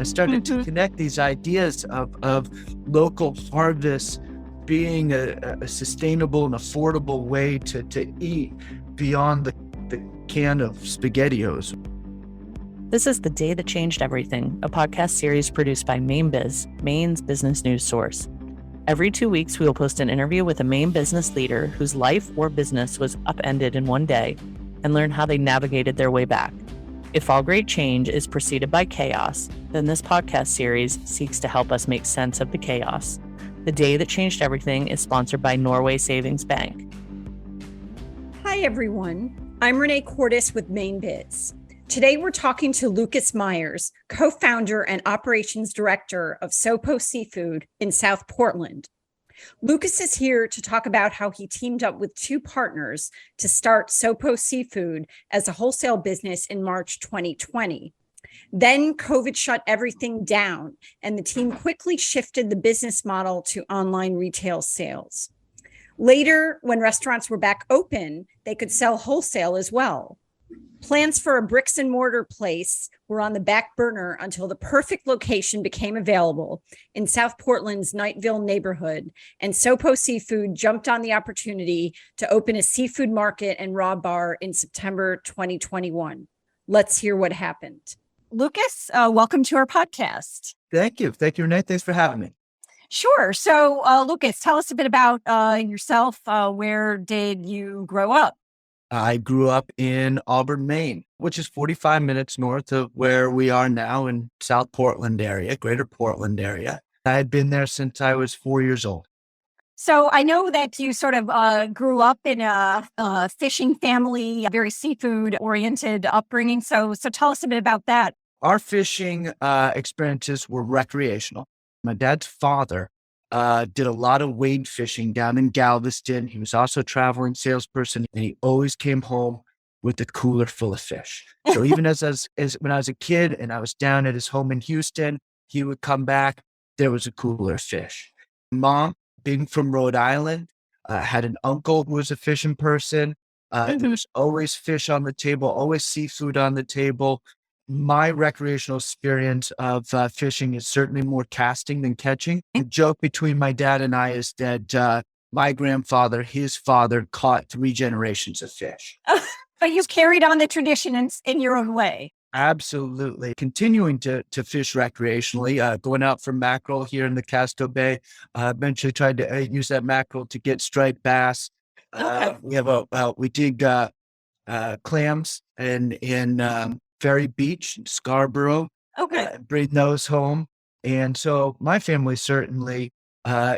I started to connect these ideas of local harvests being a sustainable and affordable way to eat beyond the can of SpaghettiOs. This is The Day That Changed Everything, a podcast series produced by MaineBiz, Maine's business news source. Every 2 weeks, we will post an interview with a Maine business leader whose life or business was upended in one day and learn how they navigated their way back. If all great change is preceded by chaos, then this podcast series seeks to help us make sense of the chaos. The Day That Changed Everything is sponsored by Norway Savings Bank. Hi, everyone. I'm Renee Cordes with MaineBiz. Today, we're talking to Lucas Myers, co-founder and operations director of SoPo Seafood in South Portland. Lucas is here to talk about how he teamed up with two partners to start SoPo Seafood as a wholesale business in March 2020. Then COVID shut everything down, and the team quickly shifted the business model to online retail sales. Later, when restaurants were back open, they could sell wholesale as well. Plans for a bricks-and-mortar place were on the back burner until the perfect location became available in South Portland's Knightville neighborhood, and SoPo Seafood jumped on the opportunity to open a seafood market and raw bar in September 2021. Let's hear what happened. Lucas, welcome to our podcast. Thank you. Thank you, Renee. Thanks for having me. Sure. So, Lucas, tell us a bit about yourself. Where did you grow up? I grew up in Auburn, Maine, which is 45 minutes north of where we are now in South Portland area, greater Portland area. I had been there since I was 4 years old. So I know that you sort of grew up in a fishing family, a very seafood-oriented upbringing. So tell us a bit about that. Our fishing experiences were recreational. My dad's father did a lot of wade fishing down in Galveston. He was also a traveling salesperson, and he always came home with a cooler full of fish. So even as when I was a kid and I was down at his home in Houston, he would come back, there was a cooler of fish. Mom, being from Rhode Island, had an uncle who was a fishing person. There was always fish on the table, always seafood on the table. My recreational experience of fishing is certainly more casting than catching. The joke between my dad and I is that my grandfather, his father, caught 3 generations of fish. But you've carried on the tradition in your own way. Absolutely. Continuing to fish recreationally, going out for mackerel here in the Casco Bay. Eventually tried to use that mackerel to get striped bass. Okay. We dig clams in Ferry Beach, Scarborough. Okay. Bring those home. And so my family certainly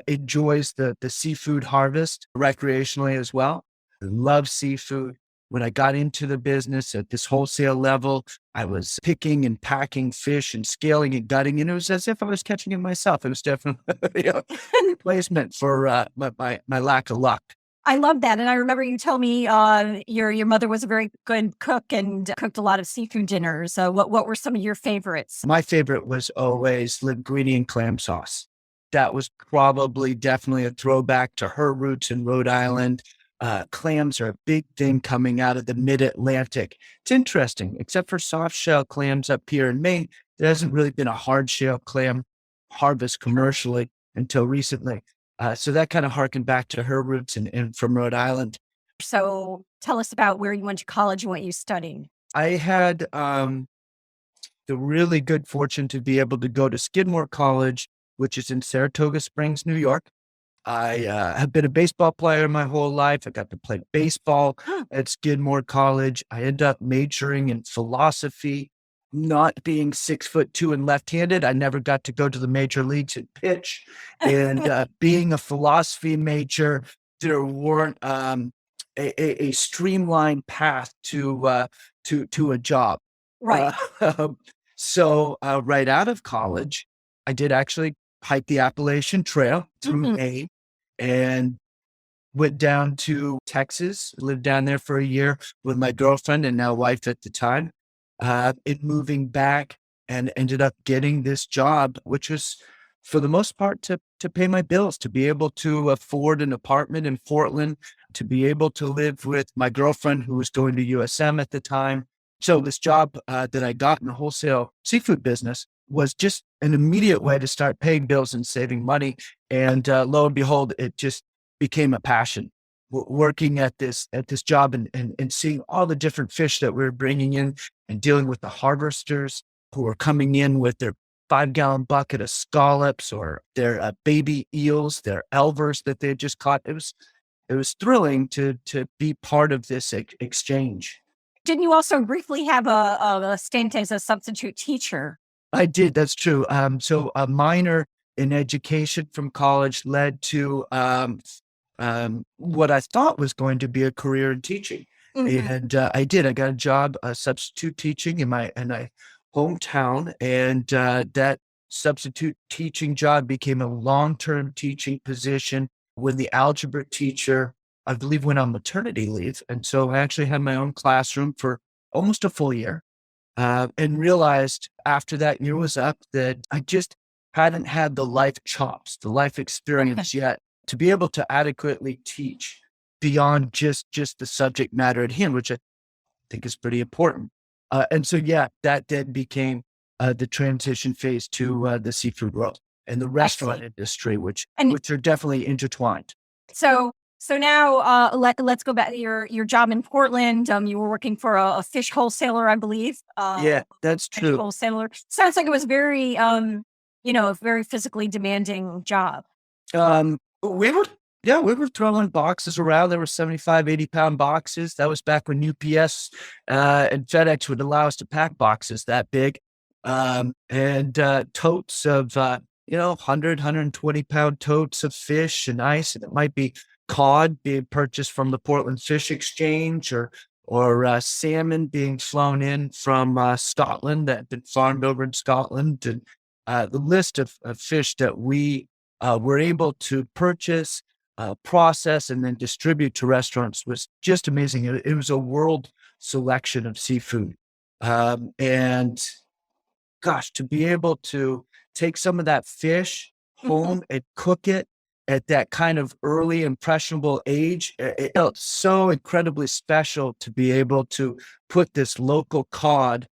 enjoys the seafood harvest recreationally as well. I love seafood. When I got into the business at this wholesale level, I was picking and packing fish and scaling and gutting, and it was as if I was catching it myself. It was definitely a replacement for my lack of luck. I love that. And I remember you told me your mother was a very good cook and cooked a lot of seafood dinners. What were some of your favorites? My favorite was always linguine and clam sauce. That was definitely a throwback to her roots in Rhode Island. Clams are a big thing coming out of the mid-Atlantic. It's interesting, except for soft shell clams up here in Maine, there hasn't really been a hard shell clam harvest commercially until recently. So that kind of harkened back to her roots and from Rhode Island. So tell us about where you went to college and what you studied. I had the really good fortune to be able to go to Skidmore College, which is in Saratoga Springs, New York. I have been a baseball player my whole life. I got to play baseball at Skidmore College. I ended up majoring in philosophy. Not being 6'2" and left-handed, I never got to go to the major leagues and pitch. And being a philosophy major, there weren't a streamlined path to a job. Right. So right out of college, I did actually hike the Appalachian Trail through Maine and went down to Texas, lived down there for a year with my girlfriend and now wife at the time. Moving back and ended up getting this job, which was for the most part to pay my bills, to be able to afford an apartment in Portland, to be able to live with my girlfriend who was going to USM at the time. So this job that I got in the wholesale seafood business was just an immediate way to start paying bills and saving money. And lo and behold, it just became a passion. Working at this job and seeing all the different fish that we were bringing in and dealing with the harvesters who were coming in with their 5-gallon bucket of scallops or their baby eels, their elvers that they had just caught. It was thrilling to be part of this exchange. Didn't you also briefly have a stint as a substitute teacher? I did. That's true. So a minor in education from college led to what I thought was going to be a career in teaching, and I did. I got a job substitute teaching in my hometown, and that substitute teaching job became a long-term teaching position when the algebra teacher, I believe, went on maternity leave, and so I actually had my own classroom for almost a full year. And realized after that year was up that I just hadn't had the life chops, the life experience yet to be able to adequately teach beyond just the subject matter at hand, which I think is pretty important. And so, yeah, that then became the transition phase to the seafood world and the restaurant industry, which are definitely intertwined. So now let's go back to your job in Portland. You were working for a fish wholesaler, I believe. Yeah, that's Fish true. wholesaler. Sounds like it was very, a very physically demanding job. We were throwing boxes around. There were 75, 80-pound boxes. That was back when UPS and FedEx would allow us to pack boxes that big. And totes of, 100, 120-pound totes of fish and ice. And it might be cod being purchased from the Portland Fish Exchange or salmon being flown in from Scotland that had been farmed over in Scotland. And the list of fish that we were able to purchase, process, and then distribute to restaurants was just amazing. It was a world selection of seafood. And gosh, to be able to take some of that fish home and cook it at that kind of early impressionable age, it felt so incredibly special to be able to put this local cod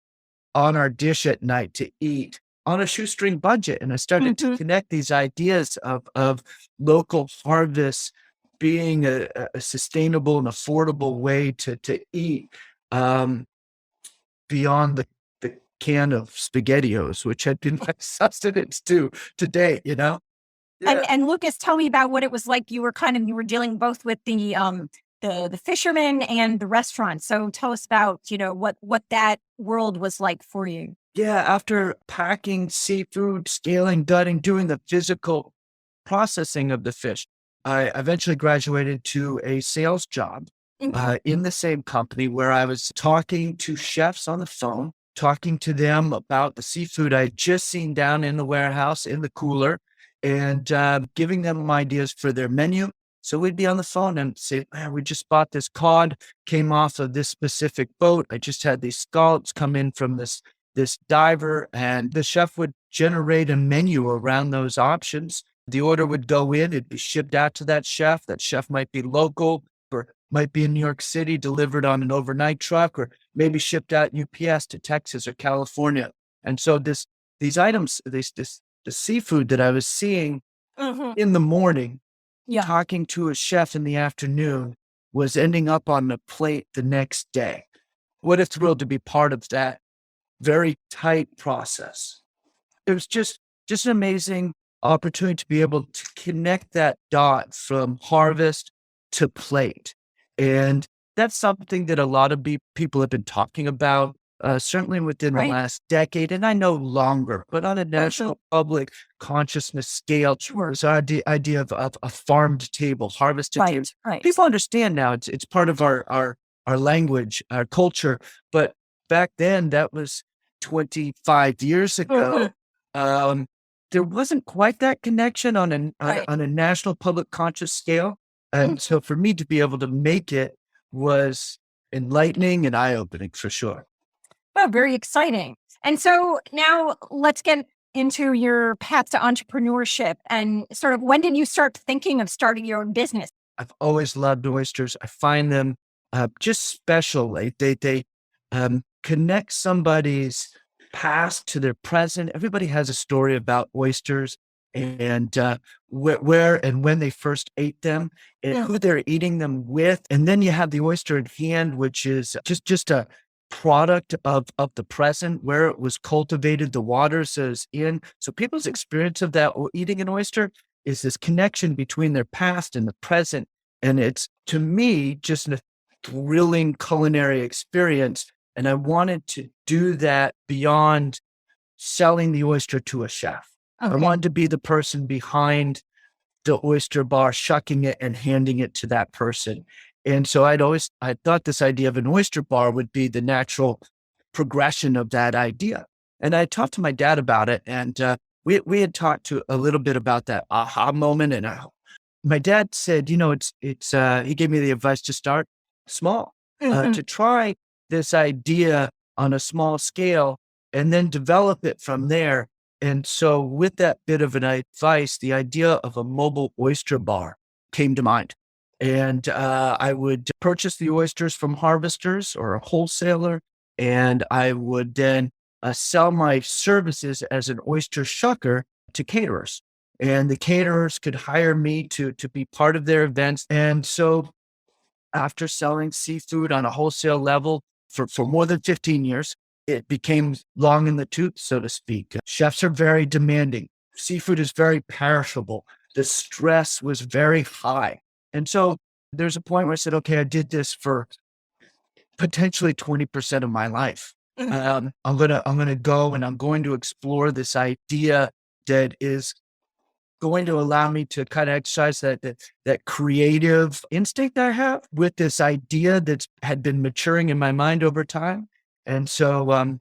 on our dish at night to eat on a shoestring budget. And I started to connect these ideas of local harvests being a sustainable and affordable way to eat beyond the can of SpaghettiOs, which had been my sustenance to date, Yeah. And Lucas, tell me about what it was like. You were dealing both with the fishermen and the restaurant. So tell us about, what that world was like for you. Yeah, after packing seafood, scaling, gutting, doing the physical processing of the fish, I eventually graduated to a sales job in the same company where I was talking to chefs on the phone, talking to them about the seafood I had just seen down in the warehouse in the cooler, and giving them ideas for their menu. So we'd be on the phone and say, man, we just bought this cod, came off of this specific boat. I just had these scallops come in from this diver, and the chef would generate a menu around those options. The order would go in, it'd be shipped out to that chef. That chef might be local or might be in New York City, delivered on an overnight truck, or maybe shipped out UPS to Texas or California. And so these items, the seafood that I was seeing in the morning, talking to a chef in the afternoon, was ending up on the plate the next day. What a thrill to be part of that very tight process. It was just an amazing opportunity to be able to connect that dot from harvest to plate. And that's something that a lot of people have been talking about, certainly within the last decade, and I know longer, but on a national public consciousness scale, is our idea of a farmed table, harvested table. Right. People understand now it's part of our language, our culture, but back then, that was 25 years ago. There wasn't quite that connection on a national public conscious scale. And so for me to be able to make it was enlightening and eye-opening for sure. Oh, very exciting. And so now let's get into your path to entrepreneurship and sort of when did you start thinking of starting your own business? I've always loved oysters. I find them just special. They connect somebody's past to their present. Everybody has a story about oysters and where and when they first ate them and who they're eating them with. And then you have the oyster in hand, which is just a product of the present, where it was cultivated, the water is in. So people's experience of that eating an oyster is this connection between their past and the present. And it's, to me, just a thrilling culinary experience. And I wanted to do that beyond selling the oyster to a chef. I wanted to be the person behind the oyster bar, shucking it and handing it to that person. And so I thought this idea of an oyster bar would be the natural progression of that idea. And I talked to my dad about it, and we had talked a little bit about that aha moment. And my dad said, he gave me the advice to start small, to try this idea on a small scale and then develop it from there. And so with that bit of an advice, the idea of a mobile oyster bar came to mind. And I would purchase the oysters from harvesters or a wholesaler, and I would then sell my services as an oyster shucker to caterers. And the caterers could hire me to be part of their events. And so after selling seafood on a wholesale level for more than 15 years, it became long in the tooth, so to speak. Chefs are very demanding. Seafood is very perishable. The stress was very high. And so there's a point where I said, okay, I did this for potentially 20% of my life. I'm gonna go and I'm going to explore this idea that is going to allow me to kind of exercise that creative instinct I have with this idea that had been maturing in my mind over time. And so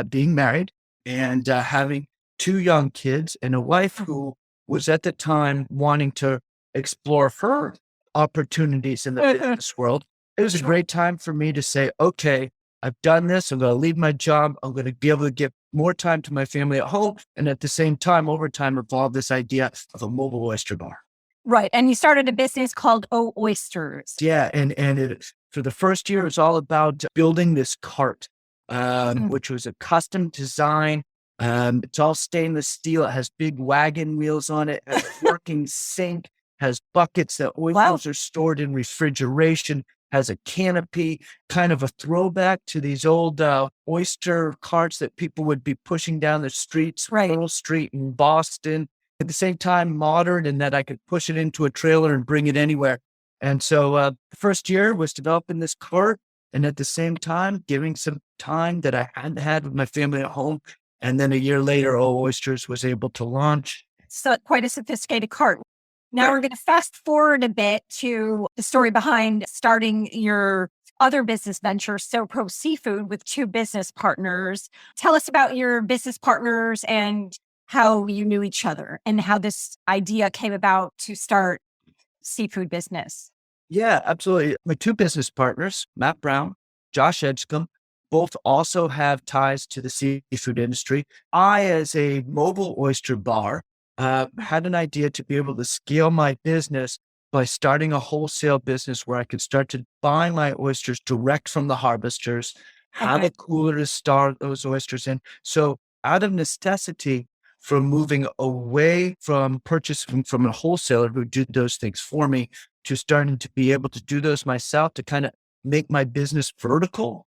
being married and having 2 young kids and a wife who was at the time wanting to explore her opportunities in the business world, it was a great time for me to say, okay, I've done this. I'm going to leave my job. I'm going to be able to give more time to my family at home. And at the same time, over time, evolve this idea of a mobile oyster bar. Right. And you started a business called O Oysters. Yeah. And for the first year, it was all about building this cart, which was a custom design. It's all stainless steel. It has big wagon wheels on it, has a working sink, has buckets that oysters are stored in refrigeration, has a canopy, kind of a throwback to these old oyster carts that people would be pushing down the streets, Pearl Street in Boston. At the same time, modern in that I could push it into a trailer and bring it anywhere. And so the first year was developing this cart, and at the same time, giving some time that I hadn't had with my family at home. And then a year later, O Oysters was able to launch. So quite a sophisticated cart. Now we're going to fast forward a bit to the story behind starting your other business venture, SoPo Seafood, with 2 business partners. Tell us about your business partners and how you knew each other and how this idea came about to start seafood business. Yeah, absolutely. My 2 business partners, Matt Brown, Josh Edgecombe, both also have ties to the seafood industry. I, as a mobile oyster bar, had an idea to be able to scale my business by starting a wholesale business where I could start to buy my oysters direct from the harvesters, have a cooler to store those oysters in. So out of necessity, from moving away from purchasing from a wholesaler who did those things for me to starting to be able to do those myself to kind of make my business vertical,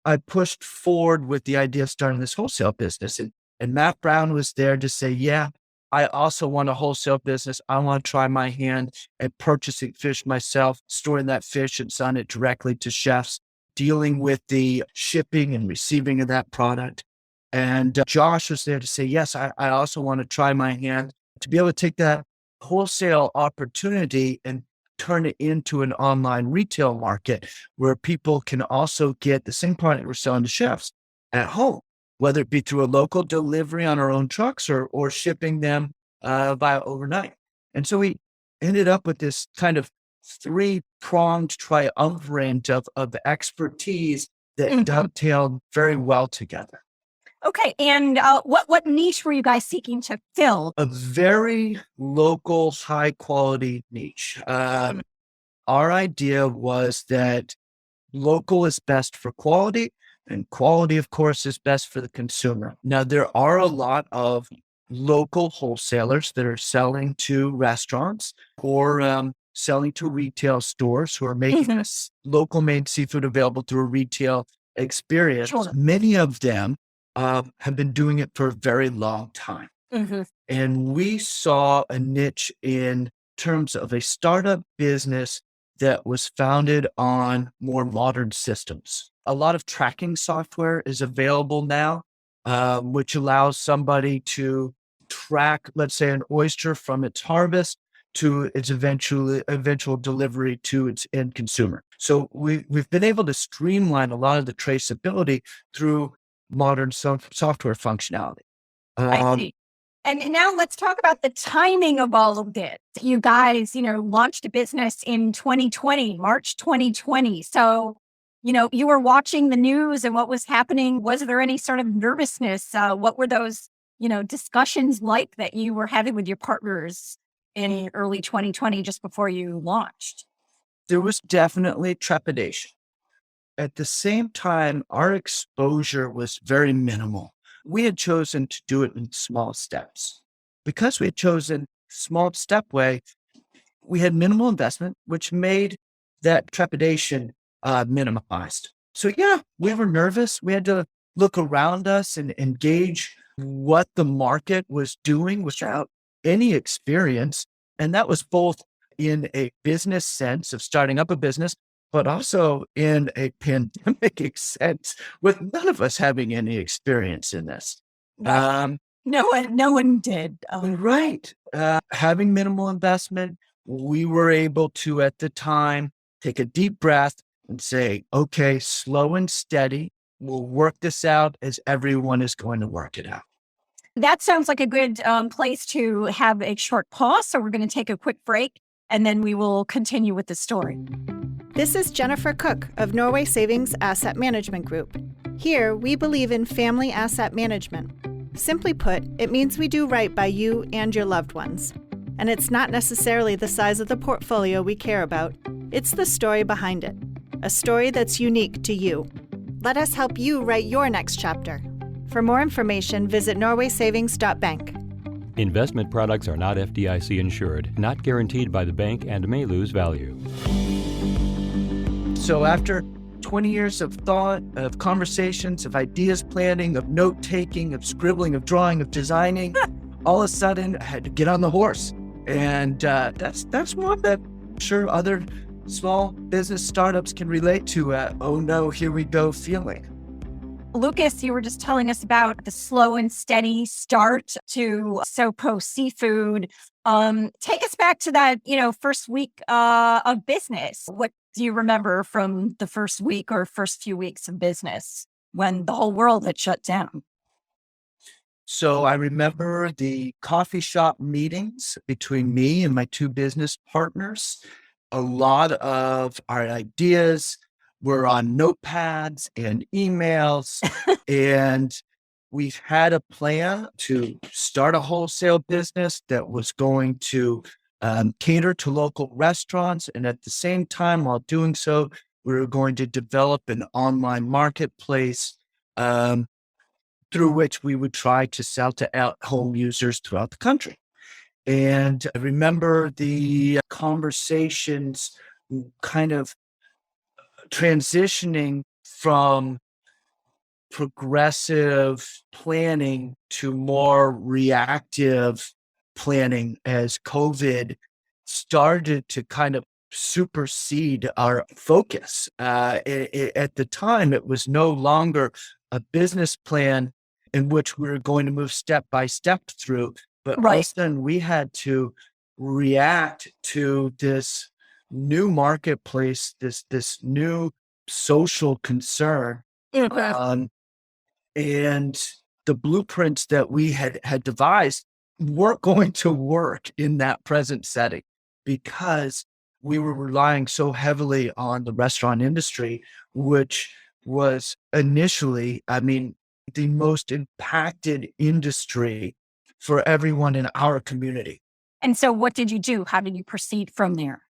I pushed forward with the idea of starting this wholesale business. And Matt Brown was there to say, yeah, I also want a wholesale business. I want to try my hand at purchasing fish myself, storing that fish and selling it directly to chefs, dealing with the shipping and receiving of that product. And Josh was there to say, yes, I also want to try my hand to be able to take that wholesale opportunity and turn it into an online retail market where people can also get the same product we're selling to chefs at home, whether it be through a local delivery on our own trucks or shipping them via overnight. And so we ended up with this kind of 3-pronged triumvirate of expertise that dovetailed very well together. Okay. And what niche were you guys seeking to fill? A very local, high quality niche. Our idea was that local is best for quality. And quality, of course, is best for the consumer. Now, there are a lot of local wholesalers that are selling to restaurants or selling to retail stores who are making this local Maine seafood available through a retail experience. Sure. Many of them have been doing it for a very long time. And we saw a niche in terms of a startup business that was founded on more modern systems. A lot of tracking software is available now, which allows somebody to track, let's say, an oyster from its harvest to its eventual delivery to its end consumer. So we've been able to streamline a lot of the traceability through modern software functionality. I see. And now let's talk about the timing of all of this. You guys, launched a business in 2020, March 2020. So, you were watching the news and what was happening. Was there any sort of nervousness? What were those, discussions like that you were having with your partners in early 2020, just before you launched? There was definitely trepidation. At the same time, our exposure was very minimal. We had chosen to do it in small steps. Because we had chosen small step way, we had minimal investment, which made that trepidation minimized. So yeah, we were nervous. We had to look around us and engage what the market was doing without any experience. And that was both in a business sense of starting up a business, but also in a pandemic sense, with none of us having any experience in this. No one did. Right. Having minimal investment, we were able to, at the time, take a deep breath and say, okay, slow and steady. We'll work this out as everyone is going to work it out. That sounds like a good place to have a short pause. So we're going to take a quick break and then we will continue with the story. This is Jennifer Cook of Norway Savings Asset Management Group. Here, we believe in family asset management. Simply put, it means we do right by you and your loved ones. And it's not necessarily the size of the portfolio we care about. It's the story behind it. A story that's unique to you. Let us help you write your next chapter. For more information, visit norwaysavings.bank. Investment products are not FDIC insured, not guaranteed by the bank, and may lose value. So after 20 years of thought, of conversations, of ideas planning, of note-taking, of scribbling, of drawing, of designing, all of a sudden I had to get on the horse. And that's one that I'm sure other small business startups can relate to. Oh no, here we go feeling. Lucas, you were just telling us about the slow and steady start to SoPo Seafood. Take us back to that, first week of business. What do you remember from the first week or first few weeks of business when the whole world had shut down? So I remember the coffee shop meetings between me and my two business partners. A lot of our ideas were on notepads and emails, and we've had a plan to start a wholesale business that was going to cater to local restaurants. And at the same time, while doing so, we were going to develop an online marketplace through which we would try to sell to at-home users throughout the country. And I remember the conversations kind of transitioning from progressive planning to more reactive planning as COVID started to kind of supersede our focus. At the time, it was no longer a business plan in which we were going to move step by step through, but all of a sudden we had to react to this new marketplace, this new social concern. And the blueprints that we had devised weren't going to work in that present setting because we were relying so heavily on the restaurant industry, which was initially, the most impacted industry for everyone in our community. And so what did you do? How did you proceed from there?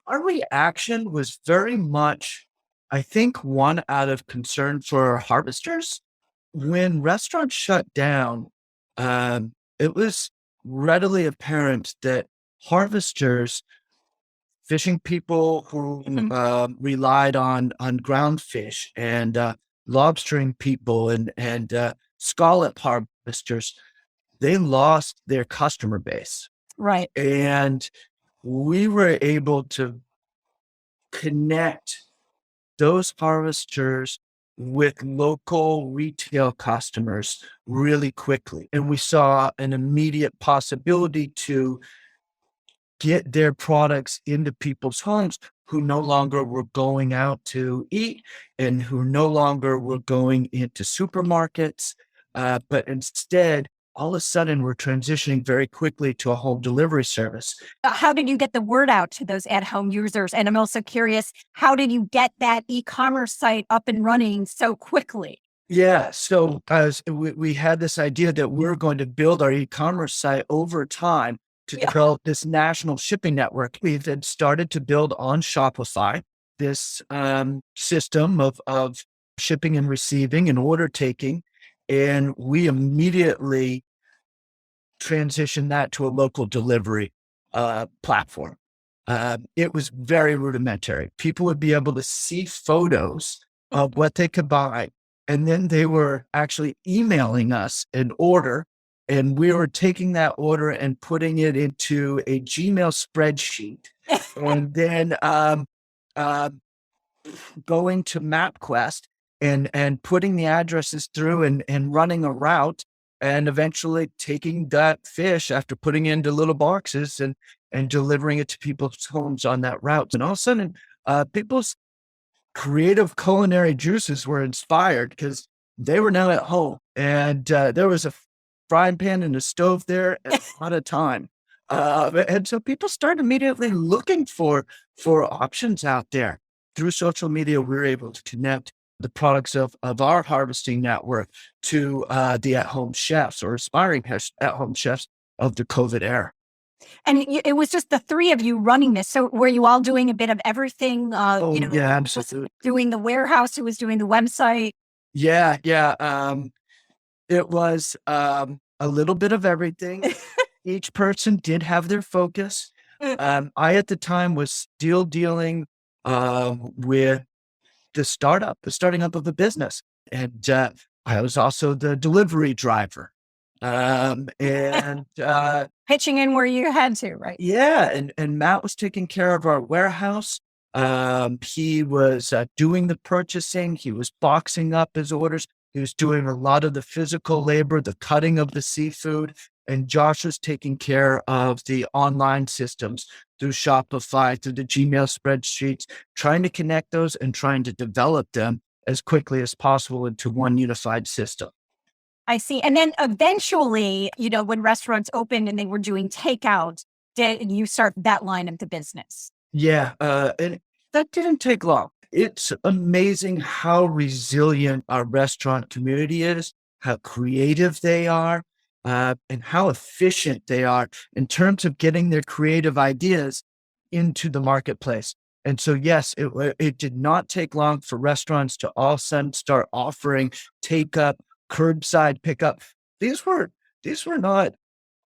Our reaction was very much I think one out of concern for harvesters. When restaurants shut down, it was readily apparent that harvesters, fishing people who relied on ground fish and lobstering people and scallop harvesters, they lost their customer base. Right. And we were able to connect those harvesters with local retail customers really quickly. And we saw an immediate possibility to get their products into people's homes who no longer were going out to eat and who no longer were going into supermarkets. But instead, all of a sudden, we're transitioning very quickly to a home delivery service. How did you get the word out to those at-home users? And I'm also curious, how did you get that e-commerce site up and running so quickly? Yeah, so as we had this idea that we're going to build our e-commerce site over time to develop this national shipping network. We had started to build on Shopify, this system of shipping and receiving and order taking. And we immediately transitioned that to a local delivery platform. It was very rudimentary. People would be able to see photos of what they could buy. And then they were actually emailing us an order. And we were taking that order and putting it into a Gmail spreadsheet. And then going to MapQuest and putting the addresses through and running a route and eventually taking that fish after putting it into little boxes and delivering it to people's homes on that route. And all of a sudden, people's creative culinary juices were inspired because they were now at home and there was a frying pan and a stove there at a lot of time. And so people started immediately looking for options out there. Through social media, we were able to connect the products of our harvesting network to the at-home chefs or aspiring at-home chefs of the COVID era. And it was just the three of you running this. So were you all doing a bit of everything? Yeah, absolutely. Doing the warehouse, who was doing the website? Yeah. It was a little bit of everything. Each person did have their focus. I, at the time, was still dealing with the starting up of the business. And I was also the delivery driver. And Pitching in where you had to, right? yeah, and Matt was taking care of our warehouse. He was doing the purchasing. He was boxing up his orders. He was doing a lot of the physical labor, the cutting of the seafood. And Josh was taking care of the online systems through Shopify, through the Gmail spreadsheets, trying to connect those and trying to develop them as quickly as possible into one unified system. I see. And then eventually, when restaurants opened and they were doing takeout, did you start that line of the business? Yeah, and that didn't take long. It's amazing how resilient our restaurant community is, how creative they are, and how efficient they are in terms of getting their creative ideas into the marketplace. And so, yes, it did not take long for restaurants to all of a sudden start offering take up, curbside pickup. These were not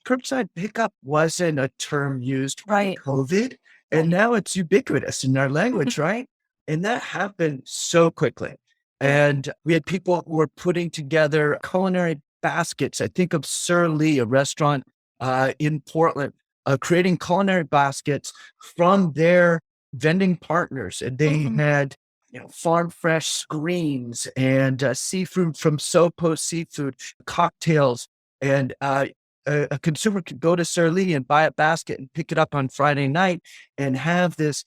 curbside pickup wasn't a term used Right. COVID, and now it's ubiquitous in our language, right? And that happened so quickly. And we had people who were putting together culinary baskets. I think of Sir Lee, a restaurant in Portland, creating culinary baskets from their vending partners. And they had farm fresh screens and seafood from SoPo Seafood, cocktails, and a consumer could go to Sir Lee and buy a basket and pick it up on Friday night and have this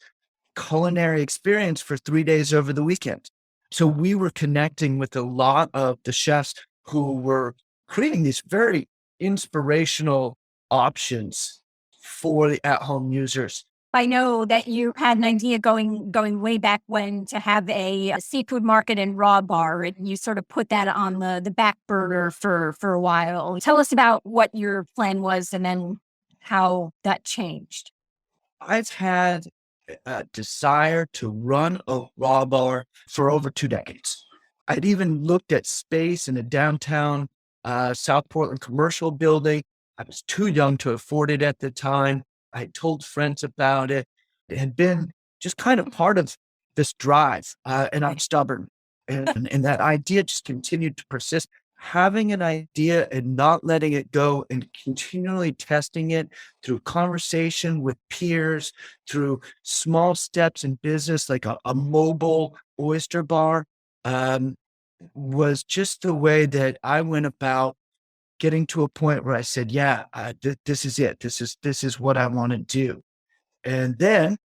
culinary experience for 3 days over the weekend. So we were connecting with a lot of the chefs who were creating these very inspirational options for the at-home users. I know that you had an idea going way back when to have a seafood market and raw bar, and you sort of put that on the back burner for a while. Tell us about what your plan was and then how that changed. I've had desire to run a raw bar for over 2 decades. I'd even looked at space in a downtown South Portland commercial building. I was too young to afford it at the time. I had told friends about it. It had been just kind of part of this drive, and I'm stubborn. And that idea just continued to persist. Having an idea and not letting it go and continually testing it through conversation with peers, through small steps in business, like a mobile oyster bar, um, was just the way that I went about getting to a point where I said, yeah, this is it. This is what I want to do. And then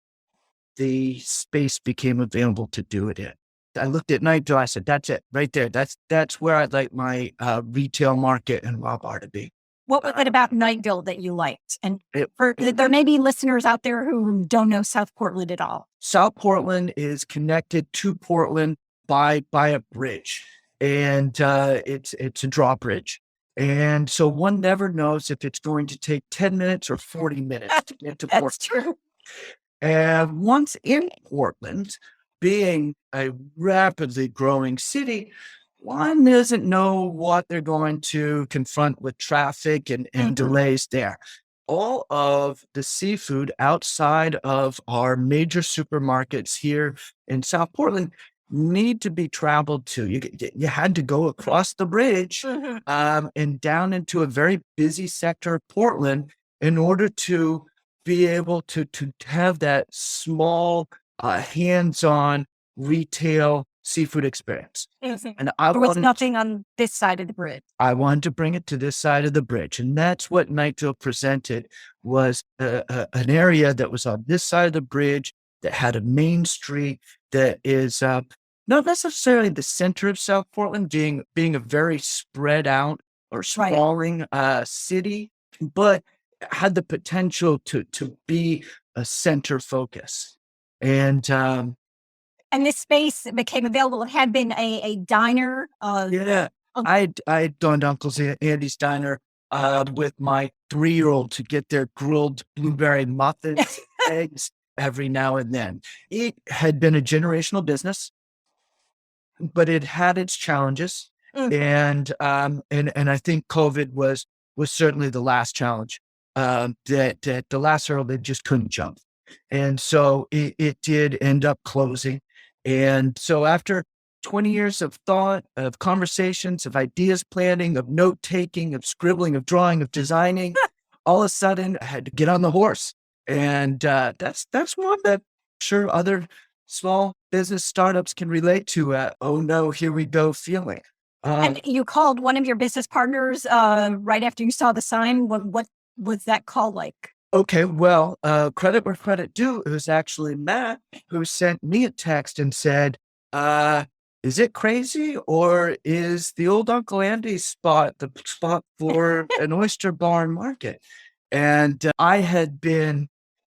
the space became available to do it in. I looked at Knightville. I said, that's it right there. That's where I'd like my retail market and raw bar to be. What was it about Knightville that you liked? And It- there may be listeners out there who don't know South Portland at all. South Portland is connected to Portland by a bridge, and it's a drawbridge. And so one never knows if it's going to take 10 minutes or 40 minutes to get to Portland. That's true. And once in Portland, being a rapidly growing city, one doesn't know what they're going to confront with traffic and delays there. All of the seafood outside of our major supermarkets here in South Portland need to be traveled to. You had to go across the bridge and down into a very busy sector of Portland in order to be able to have that small, hands-on retail seafood experience. And There was nothing on this side of the bridge. I wanted to bring it to this side of the bridge. And that's what Knightville presented, was an area that was on this side of the bridge that had a main street that is not necessarily the center of South Portland, being a very spread out or sprawling city, but had the potential to be a center focus. And this space became available. It had been a diner. yeah, I had gone to Uncle Andy's Diner with my 3-year-old to get their grilled blueberry muffins, eggs every now and then. It had been a generational business, but it had its challenges. And I think COVID was certainly the last challenge. That the last hurdle they just couldn't jump. And so it did end up closing. And so after 20 years of thought, of conversations, of ideas planning, of note taking, of scribbling, of drawing, of designing, all of a sudden I had to get on the horse. And that's one that I'm sure other small business startups can relate to. Oh no, here we go feeling. And you called one of your business partners right after you saw the sign. What was that call like? Okay, well, credit where credit due. It was actually Matt who sent me a text and said, is it crazy, or is the old Uncle Andy's spot the spot for an oyster bar and market? And I had been,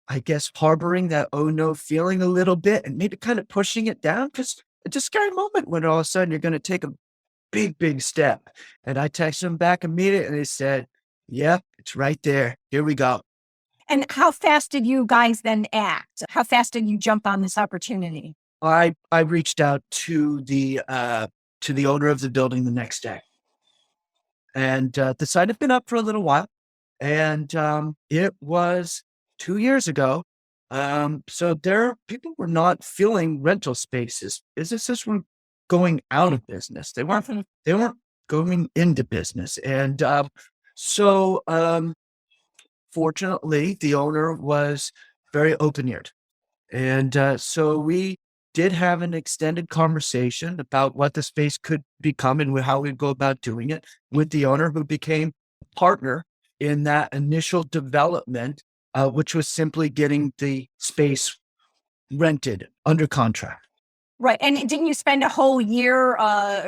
I guess, harboring that oh no feeling a little bit and maybe kind of pushing it down, because it's a scary moment when all of a sudden you're going to take a big step. And I texted him back immediately and he said, yeah, it's right there. Here we go. And how fast did you guys then act? How fast did you jump on this opportunity? I reached out to the owner of the building the next day. And the site had been up for a little while. And it was 2 years ago. So people were not filling rental spaces. Businesses were going out of business. They weren't going into business. And so fortunately, the owner was very open-eared. And so we did have an extended conversation about what the space could become and how we'd go about doing it with the owner, who became a partner in that initial development, which was simply getting the space rented under contract. Right. And didn't you spend a whole year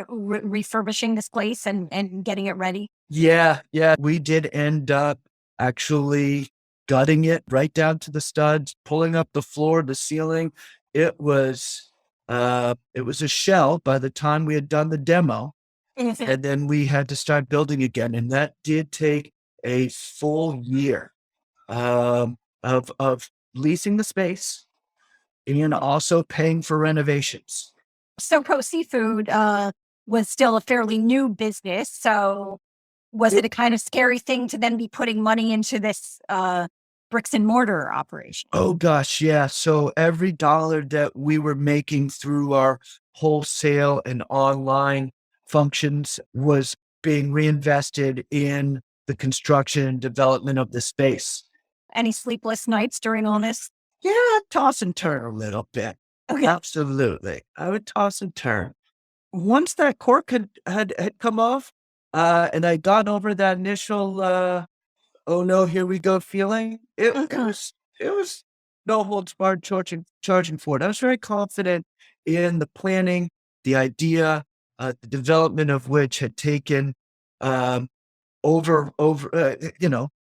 refurbishing this place and getting it ready? Yeah. We did end up actually gutting it right down to the studs, pulling up the floor, the ceiling. It was a shell by the time we had done the demo. And then we had to start building again. And that did take a full year of leasing the space, and also paying for renovations. SoPo Seafood was still a fairly new business. So was it a kind of scary thing to then be putting money into this bricks and mortar operation? Oh gosh, yeah. So every dollar that we were making through our wholesale and online functions was being reinvested in the construction and development of the space. Any sleepless nights during all this? Yeah, toss and turn a little bit. Okay. Absolutely. I would toss and turn. Once that cork had come off, and I got over that initial oh no, here we go feeling, it was no holds barred charging for it. I was very confident in the planning, the idea, the development of which had taken um over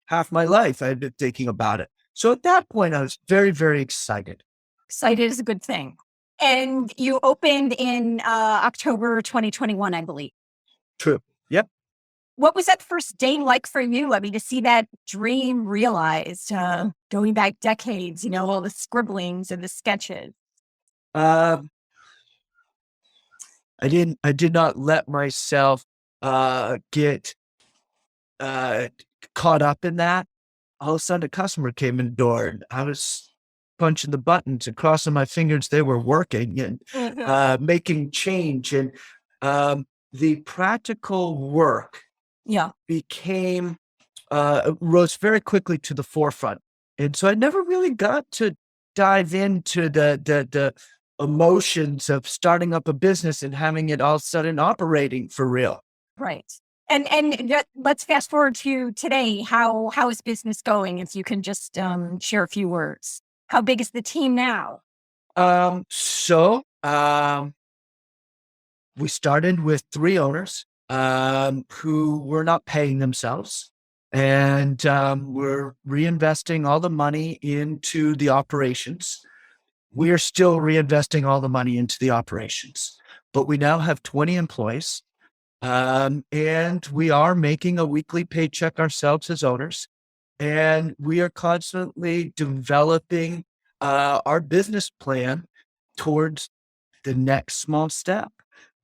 half my life. I'd been thinking about it. So at that point I was very, very excited. Excited is a good thing. And you opened in October 2021, I believe. True. Yep. What was that first day like for you? I mean, to see that dream realized, going back decades, all the scribblings and the sketches. Um I did not let myself get uh caught up in that. All of a sudden a customer came in the door and I was punching the buttons and crossing my fingers they were working and making change. And the practical work Yeah. became rose very quickly to the forefront. And so I never really got to dive into the emotions of starting up a business and having it all of a sudden operating for real. Right. And let's fast forward to today. How is business going? If you can just share a few words. How big is the team now? So we started with 3 owners who were not paying themselves. And we're reinvesting all the money into the operations. We are still reinvesting all the money into the operations, but we now have 20 employees. And we are making a weekly paycheck ourselves as owners. And we are constantly developing our business plan towards the next small step.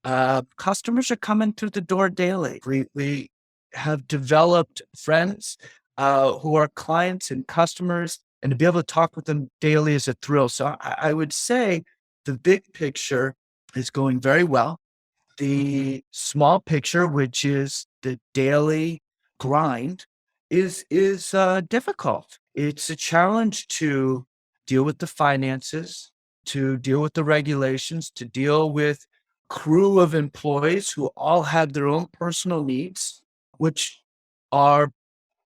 Customers are coming through the door daily. We have developed friends who are clients and customers, and to be able to talk with them daily is a thrill. So I would say the big picture is going very well. The small picture, which is the daily grind, is difficult. It's a challenge to deal with the finances, to deal with the regulations, to deal with crew of employees who all have their own personal needs, which are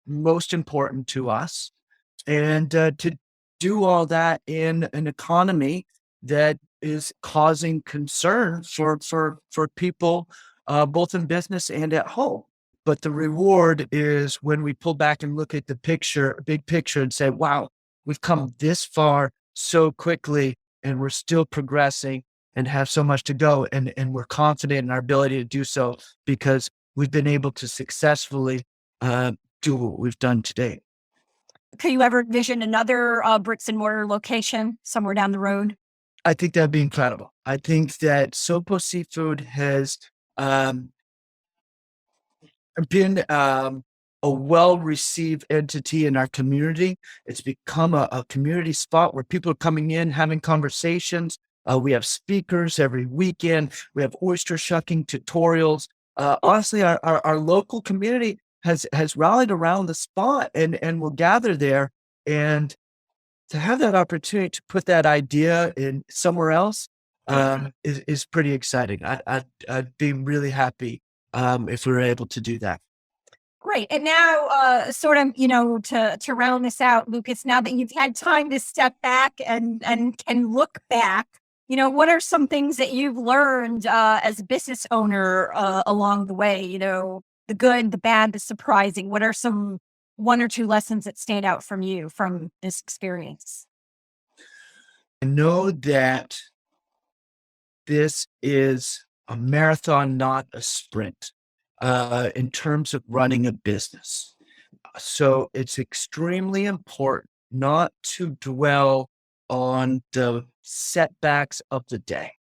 most important to us, and to do all that in an economy that is causing concern for people both in business and at home. But the reward is when we pull back and look at the picture, big picture, and say, wow, we've come this far so quickly and we're still progressing and have so much to go. And we're confident in our ability to do so because we've been able to successfully do what we've done today. Could you ever envision another bricks and mortar location somewhere down the road? I think that'd be incredible. I think that SoPo Seafood has been a well-received entity in our community. It's become a community spot where people are coming in, having conversations. We have speakers every weekend. We have oyster shucking tutorials. Honestly, our local community has rallied around the spot and will gather there. And to have that opportunity to put that idea in somewhere else is pretty exciting. I'd be really happy if we were able to do that. Great. And now, sort of, to round this out, Lucas, now that you've had time to step back and can look back, what are some things that you've learned as a business owner along the way? The good, the bad, the surprising. What are some 1 or 2 lessons that stand out from you from this experience? I know that this is a marathon, not a sprint, in terms of running a business. So it's extremely important not to dwell on the setbacks of the day.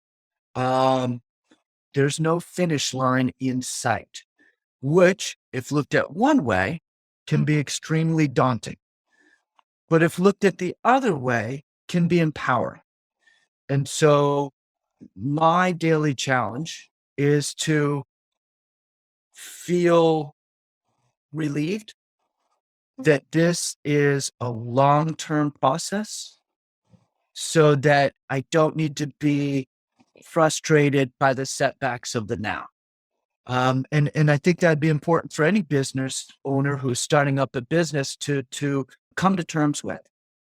There's no finish line in sight, which, if looked at one way, can be extremely daunting. But if looked at the other way, can be empowering. And so my daily challenge is to feel relieved that this is a long-term process so that I don't need to be frustrated by the setbacks of the now. And I think that'd be important for any business owner who's starting up a business to come to terms with,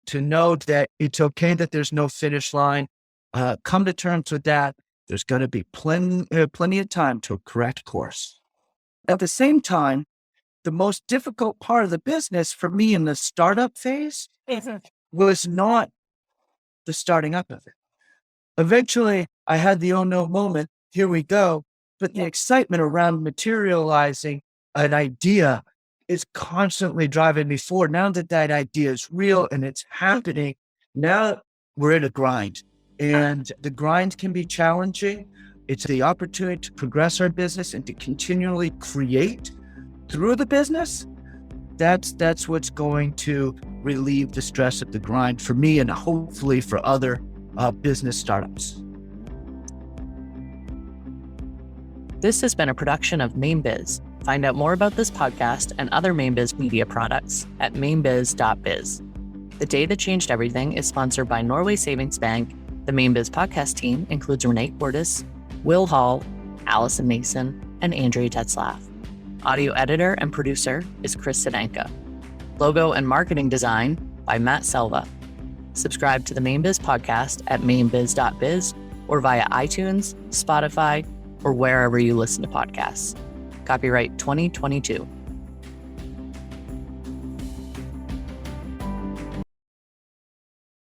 to know that it's okay that there's no finish line. Come to terms with that. There's going to be plenty of time to correct course. At the same time, the most difficult part of the business for me in the startup phase was not the starting up of it. Eventually, I had the oh no moment. Here we go. But the excitement around materializing an idea is constantly driving me forward. Now that that idea is real and it's happening, now we're in a grind. And the grind can be challenging. It's the opportunity to progress our business and to continually create through the business. That's what's going to relieve the stress of the grind for me and hopefully for other business startups. This has been a production of Maine Biz. Find out more about this podcast and other Maine Biz media products at mainebiz.biz. The Day That Changed Everything is sponsored by Norway Savings Bank. The Maine Biz podcast team includes Renee Cordes, Will Hall, Allison Mason, and Andrea Tetzlaff. Audio editor and producer is Chris Sedanka. Logo and marketing design by Matt Selva. Subscribe to the Maine Biz podcast at mainebiz.biz or via iTunes, Spotify, or wherever you listen to podcasts. Copyright 2022.